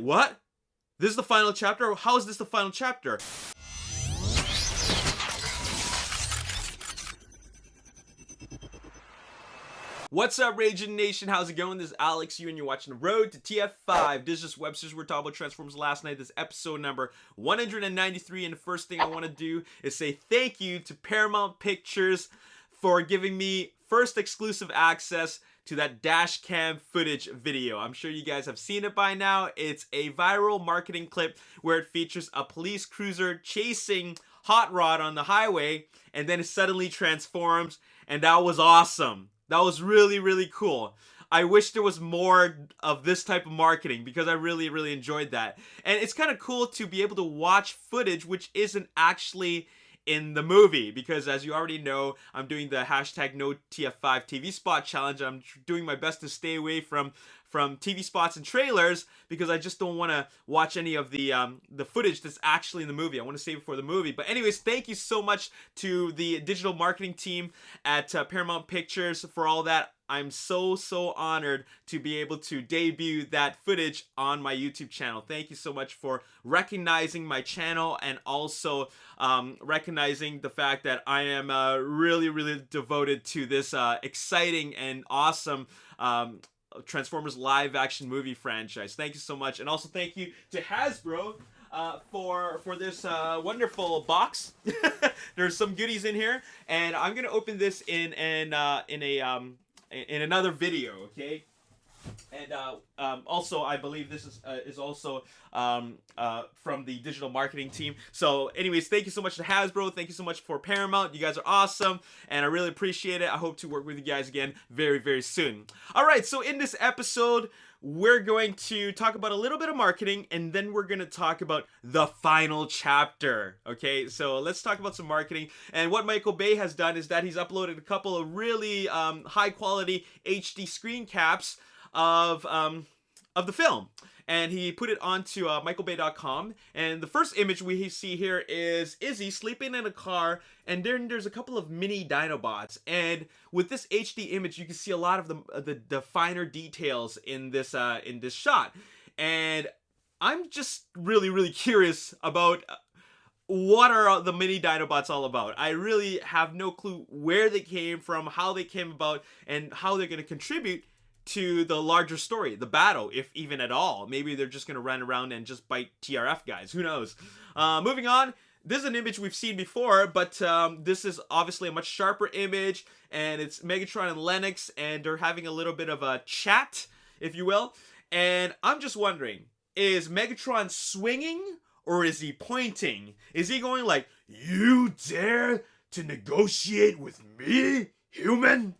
What? This is the final chapter? How is this the final chapter? What's up, Ragin Nation? How's it going? This is Alex, and you're watching The Road to TF5. This is just Webster's. We're talking about Transformers last night. This is episode number 193, and the first thing I want to do is say thank you to Paramount Pictures for giving me first exclusive access to that dash cam footage video. I'm sure you guys have seen it by now. It's a viral marketing clip where it features a police cruiser chasing Hot Rod on the highway, and then it suddenly transforms, and that was awesome. That was really, really cool. I wish there was more of this type of marketing because I really, really enjoyed that. And it's kind of cool to be able to watch footage which isn't actually in the movie, because as you already know, I'm doing the hashtag no TF5 TV spot challenge. I'm doing my best to stay away from TV spots and trailers because I just don't want to watch any of the footage that's actually in the movie. I want to save it for the movie. But anyways, thank you so much to the digital marketing team at Paramount Pictures for all that. I'm so honored to be able to debut that footage on my YouTube channel. Thank you so much for recognizing my channel and also recognizing the fact that I am really, really devoted to this exciting and awesome Transformers live action movie franchise. Thank you so much. And also thank you to Hasbro for this wonderful box. There's some goodies in here, and I'm gonna open this in another video, okay? And also, I believe this is also from the digital marketing team. So anyways, thank you so much to Hasbro. Thank you so much for Paramount. You guys are awesome, and I really appreciate it. I hope to work with you guys again very, very soon. All right, so in this episode, we're going to talk about a little bit of marketing, and then we're going to talk about the final chapter. Okay, so let's talk about some marketing. And what Michael Bay has done is that he's uploaded a couple of really high-quality HD screen caps of the film, and he put it onto michaelbay.com. And the first image we see here is Izzy sleeping in a car, and then there's a couple of mini Dinobots. And with this HD image, you can see a lot of the finer details in this shot. And I'm just really curious about what are the mini Dinobots all about. I really have no clue where they came from, how they came about, and how they're going to contribute to the larger story, the battle, if even at all. Maybe they're just gonna run around and just bite TRF guys, who knows. Moving on, this is an image we've seen before, but this is obviously a much sharper image, and it's Megatron and Lennox, and they're having a little bit of a chat, if you will. And I'm just wondering, is Megatron swinging, or is he pointing? Is he going like, "You dare to negotiate with me, human"?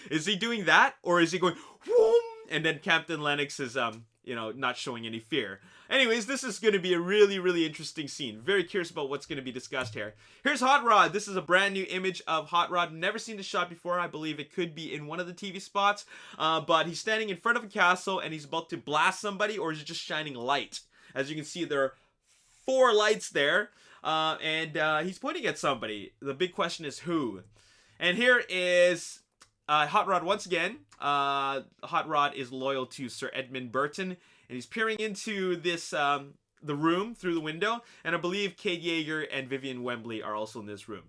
Is he doing that, or is he going whoom, and then Captain Lennox is not showing any fear? Anyways, this is going to be a really interesting scene. Very curious about what's going to be discussed here. Here's Hot Rod. This is a brand new image of Hot Rod. Never seen this shot before. I believe it could be in one of the TV spots, but he's standing in front of a castle and he's about to blast somebody, or is it just shining light? As you can see, there are 4 lights there, and he's pointing at somebody. The big question is who. And here is Hot Rod once again. Hot Rod is loyal to Sir Edmund Burton, and he's peering into this the room through the window. And I believe Kate Yeager and Vivian Wembley are also in this room.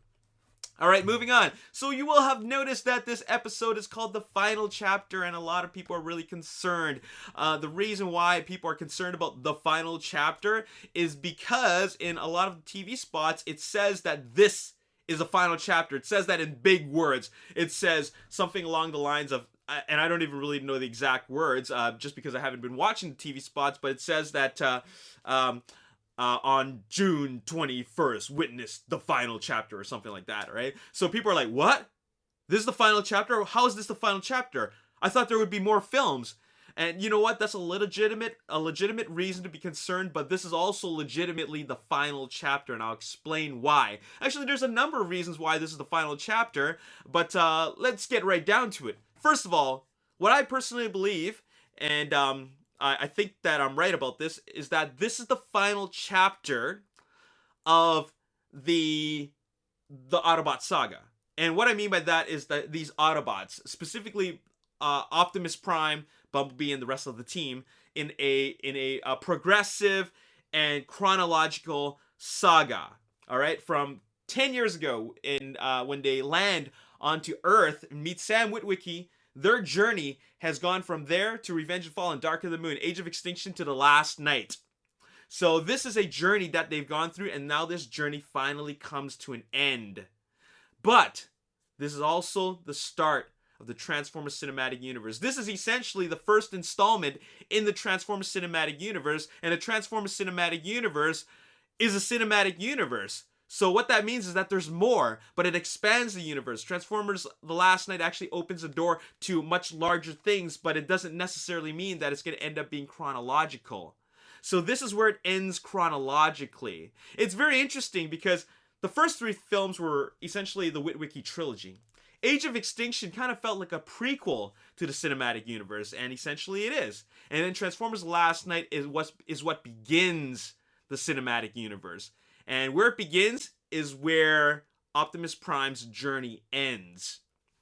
All right, moving on. So you will have noticed that this episode is called The Final Chapter, and a lot of people are really concerned. The reason why people are concerned about the final chapter is because in a lot of TV spots, it says that this is a final chapter. It says that in big words. It says something along the lines of, and I don't even really know the exact words, just because I haven't been watching the TV spots, but it says that on June 21st, witness the final chapter or something like that, right? So people are like, what? This is the final chapter? How is this the final chapter? I thought there would be more films. And you know what? That's a legitimate reason to be concerned, but this is also legitimately the final chapter, and I'll explain why. Actually, there's a number of reasons why this is the final chapter, but let's get right down to it. First of all, what I personally believe, and I think that I'm right about this, is that this is the final chapter of the Autobot Saga. And what I mean by that is that these Autobots, specifically Optimus Prime, Bumblebee, and the rest of the team, in a progressive and chronological saga. All right, from 10 years ago, in when they land onto Earth and meet Sam Witwicky, their journey has gone from there to Revenge of the Fallen, Dark of the Moon, Age of Extinction, to The Last Night. So this is a journey that they've gone through, and now this journey finally comes to an end. But this is also the start of the Transformers Cinematic Universe. This is essentially the first installment in the Transformers Cinematic Universe, and the Transformers Cinematic Universe is a cinematic universe. So what that means is that there's more, but it expands the universe. Transformers The Last Night actually opens the door to much larger things, but it doesn't necessarily mean that it's going to end up being chronological. So this is where it ends chronologically. It's very interesting because the first three films were essentially the Witwicky trilogy. Age of Extinction kind of felt like a prequel to the cinematic universe, and essentially it is. And then Transformers The Last Night is what begins the cinematic universe. And where it begins is where Optimus Prime's journey ends.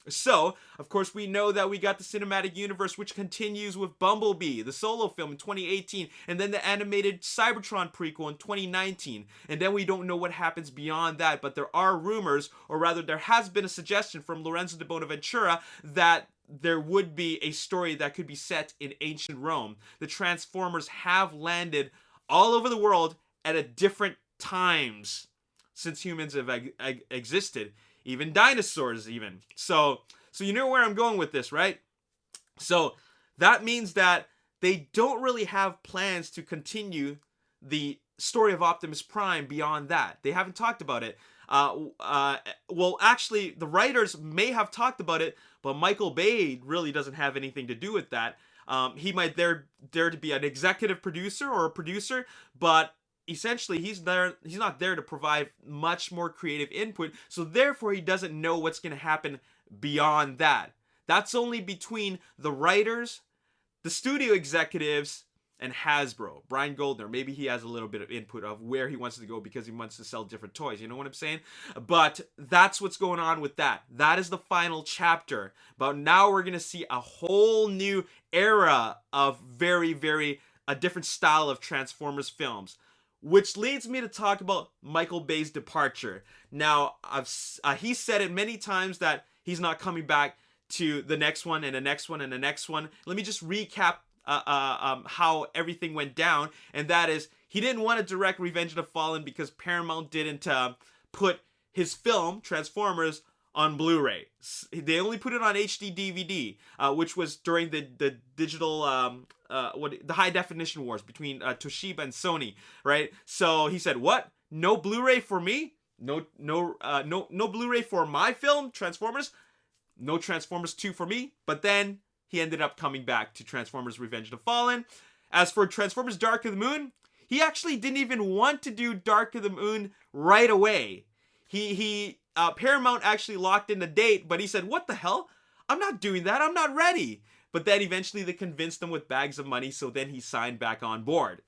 So, of course, we know that we got the cinematic universe, which continues with Bumblebee, the solo film in 2018, and then the animated Cybertron prequel in 2019. And then we don't know what happens beyond that, but there are rumors, or rather there has been a suggestion from Lorenzo de Bonaventura that there would be a story that could be set in ancient Rome. The Transformers have landed all over the world at different times since humans have existed, even dinosaurs even. So you know where I'm going with this, right? So that means that they don't really have plans to continue the story of Optimus Prime beyond that. They haven't talked about it. Well, actually, the writers may have talked about it, but Michael Bay really doesn't have anything to do with that. He might dare to be an executive producer or a producer, but essentially he's not there to provide much more creative input, so therefore he doesn't know what's going to happen beyond that. That's only between the writers, the studio executives, and Hasbro. Brian Goldner, maybe he has a little bit of input of where he wants to go because he wants to sell different toys, you know what I'm saying? But that's what's going on with that. That is the final chapter. But now we're going to see a whole new era of a different style of Transformers films. Which leads me to talk about Michael Bay's departure. Now, he said it many times that he's not coming back to the next one and the next one and the next one. Let me just recap how everything went down. And that is, he didn't want to direct Revenge of the Fallen because Paramount didn't put his film, Transformers, on Blu-ray. They only put it on HD DVD, which was during the digital the high definition wars between Toshiba and Sony, right? So he said, "What? No Blu-ray for me? No Blu-ray for my film, Transformers? No Transformers 2 for me?" But then he ended up coming back to Transformers Revenge of the Fallen. As for Transformers Dark of the Moon, he actually didn't even want to do Dark of the Moon right away. Paramount actually locked in the date, but he said, "What the hell? I'm not doing that. I'm not ready." But then eventually they convinced him with bags of money, so then he signed back on board.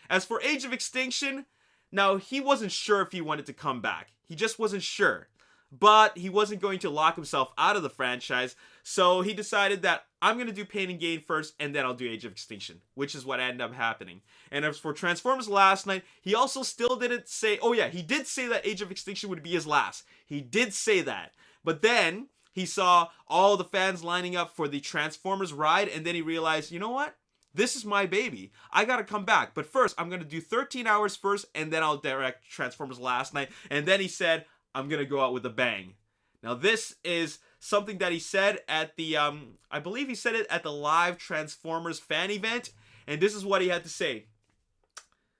As for Age of Extinction, now he wasn't sure if he wanted to come back. He just wasn't sure. But he wasn't going to lock himself out of the franchise, so he decided that I'm going to do Pain and Gain first, and then I'll do Age of Extinction, which is what ended up happening. And as for Transformers Last Night, he also still didn't say, oh yeah, he did say that Age of Extinction would be his last. He did say that. But then he saw all the fans lining up for the Transformers ride, and then he realized, you know what? This is my baby. I gotta come back. But first, I'm going to do 13 hours first, and then I'll direct Transformers Last Night. And then he said, I'm going to go out with a bang. Now, this is something that he said at the, I believe he said it at the live Transformers fan event. And this is what he had to say.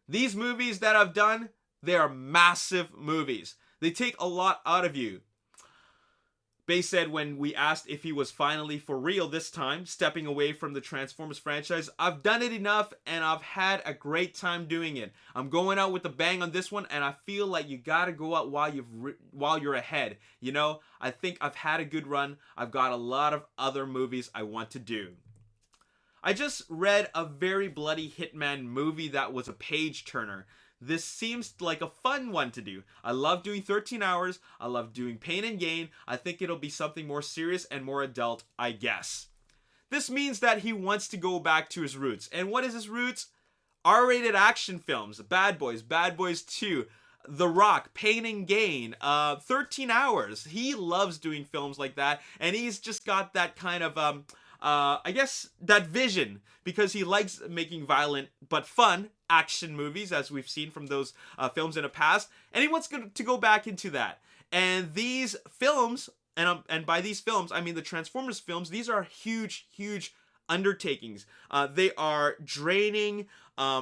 "These movies that I've done, they are massive movies. They take a lot out of you." Bay said when we asked if he was finally for real this time, stepping away from the Transformers franchise, "I've done it enough and I've had a great time doing it. I'm going out with a bang on this one, and I feel like you gotta go out while you're ahead. You know, I think I've had a good run. I've got a lot of other movies I want to do." I just read a very bloody Hitman movie that was a page turner. This seems like a fun one to do. I love doing 13 hours. I love doing Pain and Gain. I think it'll be something more serious and more adult, I guess. this means that he wants to go back to his roots. And what is his roots? R-rated action films. Bad Boys 2, The Rock, Pain and Gain, 13 Hours. He loves doing films like that, and he's just got that kind of, I guess, that vision, because he likes making violent but fun action movies, as we've seen from those films in the past, and he wants to go back into that. And these films, and by these films, I mean the Transformers films, these are huge undertakings. They are draining,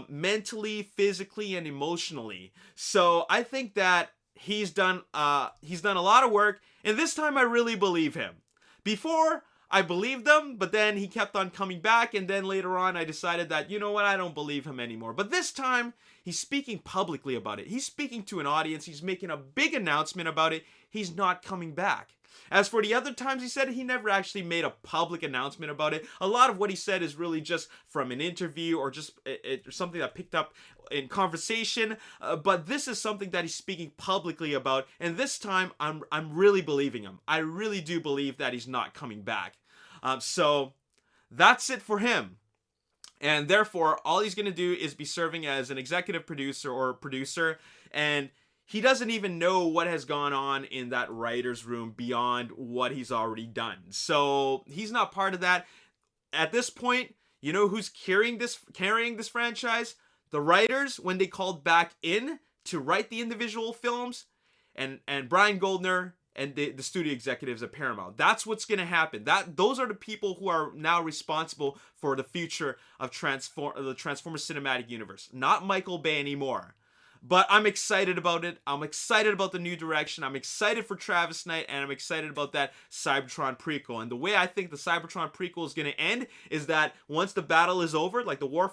mentally, physically, and emotionally. So I think that he's done a lot of work, and this time I really believe him. Before, I believed him, but then he kept on coming back, and then later on I decided that, you know what, I don't believe him anymore. But this time, he's speaking publicly about it. He's speaking to an audience. He's making a big announcement about it. He's not coming back. As for the other times he said, he never actually made a public announcement about it. A lot of what he said is really just from an interview or just something that picked up in conversation. But this is something that he's speaking publicly about. And this time, I'm really believing him. I really do believe that he's not coming back. So that's it for him. And therefore, all he's going to do is be serving as an executive producer or producer. And he doesn't even know what has gone on in that writer's room beyond what he's already done. So he's not part of that. At this point, you know who's carrying this franchise? The writers, when they called back in to write the individual films, and Brian Goldner and the studio executives at Paramount. That's what's going to happen. Those are the people who are now responsible for the future of the Transformers Cinematic Universe. Not Michael Bay anymore. But I'm excited about it. I'm excited about the new direction. I'm excited for Travis Knight, and I'm excited about that Cybertron prequel. And the way I think the Cybertron prequel is going to end is that once the battle is over, like the War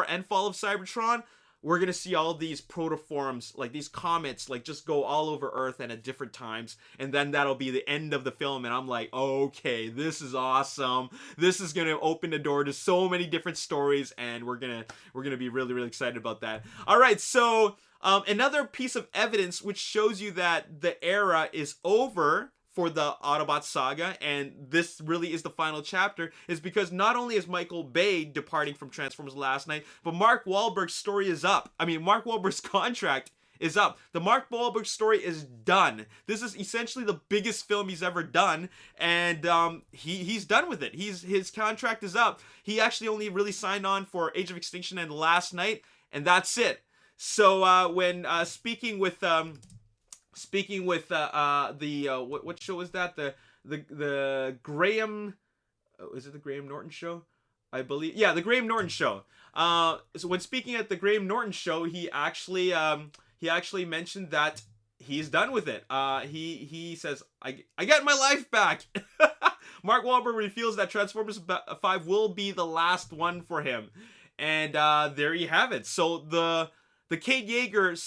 and Fall of Cybertron, we're going to see all these protoforms, like these comets, like just go all over Earth and at different times. And then that'll be the end of the film. And I'm like, okay, this is awesome. This is going to open the door to so many different stories. And we're going to be really, really excited about that. All right. So another piece of evidence which shows you that the era is over for the Autobot Saga, and this really is the final chapter, is because not only is Michael Bay departing from Transformers Last Night, but Mark Wahlberg's story is up. I mean, Mark Wahlberg's contract is up. The Mark Wahlberg story is done. This is essentially the biggest film he's ever done, and he's done with it. His contract is up. He actually only really signed on for Age of Extinction and Last Night, and that's it. So when speaking with what show is that? The Graham, is it the Graham Norton show? I believe, yeah, the Graham Norton show. So when speaking at the Graham Norton show, he actually mentioned that he's done with it. He says, I got my life back. Mark Wahlberg reveals that Transformers 5 will be the last one for him, and there you have it. So the Kate Yeager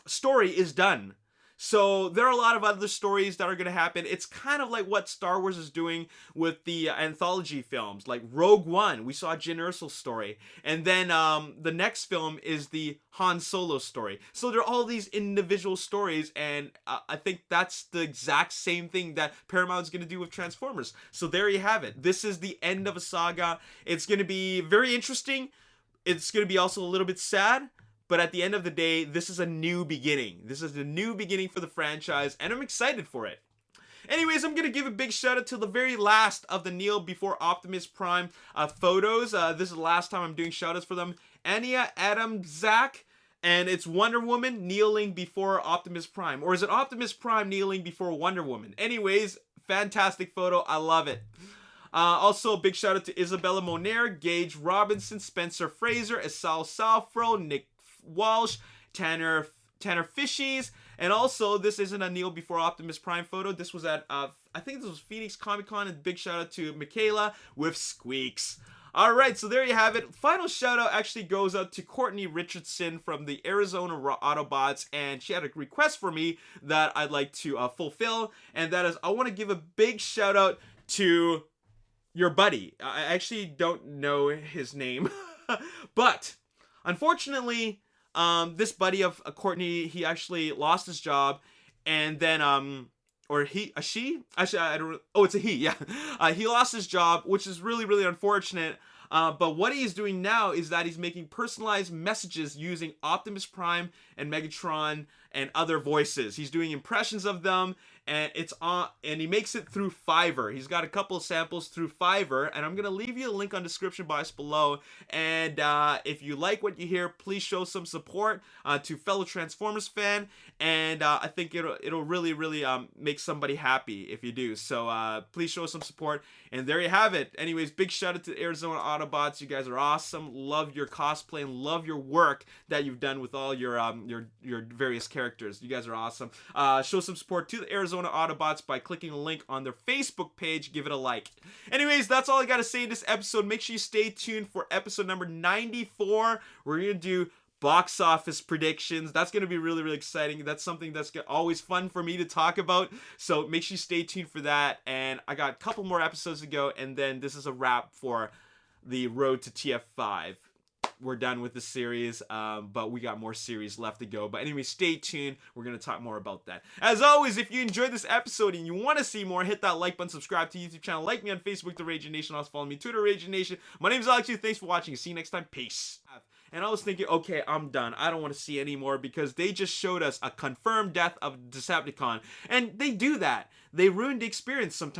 story is done. So there are a lot of other stories that are going to happen. It's kind of like what Star Wars is doing with the anthology films, like Rogue One. We saw Jyn Erso's story, and then the next film is the Han Solo story. So there are all these individual stories, and I think that's the exact same thing that Paramount's going to do with Transformers. So there you have it. This is the end of a saga. It's going to be very interesting. It's going to be also a little bit sad. But at the end of the day, this is a new beginning. This is a new beginning for the franchise, and I'm excited for it. Anyways, I'm going to give a big shout out to the very last of the Kneel Before Optimus Prime photos. This is the last time I'm doing shout outs for them. Anya, Adam, Zach, and it's Wonder Woman kneeling before Optimus Prime. Or is it Optimus Prime kneeling before Wonder Woman? Anyways, fantastic photo. I love it. Also, a big shout out to Isabella Moner, Gage Robinson, Spencer Fraser, Esau Salfro, Nick Walsh, Tanner Fishies, and also this isn't a Kneel Before Optimus Prime photo. This was at I think this was Phoenix Comic Con, and big shout out to Michaela with Squeaks. All right, so there you have it. Final shout out actually goes out to Courtney Richardson from the Arizona Autobots, and she had a request for me that I'd like to fulfill, and that is I want to give a big shout out to your buddy. I actually don't know his name, but unfortunately, this buddy of Courtney, he actually lost his job, and then or he, a she? Actually, I don't. Oh, it's a he. Yeah, he lost his job, which is really, really unfortunate. But what he is doing now is that he's making personalized messages using Optimus Prime and Megatron and other voices. He's doing impressions of them, and it's on. And he makes it through Fiverr. He's got a couple of samples through Fiverr, and I'm gonna leave you a link on the description box below. And if you like what you hear, please show some support to fellow Transformers fan. And I think it'll really, really make somebody happy if you do. So please show some support. And there you have it. Anyways, big shout out to Arizona Autobots. You guys are awesome. Love your cosplay and love your work that you've done with all your various characters. You guys are awesome. Show some support to the Arizona Autobots by clicking a link on their Facebook page. Give it a like. Anyways, that's all I got to say in this episode. Make sure you stay tuned for episode number 94. We're going to do box office predictions. That's going to be really, really exciting. That's something that's always fun for me to talk about. So make sure you stay tuned for that. And I got a couple more episodes to go. And then this is a wrap for the road to TF5. We're done with the series, but we got more series left to go. But anyway, stay tuned. We're going to talk more about that. As always, if you enjoyed this episode and you want to see more, hit that like button, subscribe to the YouTube channel, like me on Facebook, The Ragin Nation. Also follow me, Twitter, Ragin Nation. My name is Alex. Thanks for watching. See you next time. Peace. And I was thinking, okay, I'm done. I don't want to see any more because they just showed us a confirmed death of Decepticon. And they do that. They ruined the experience sometimes.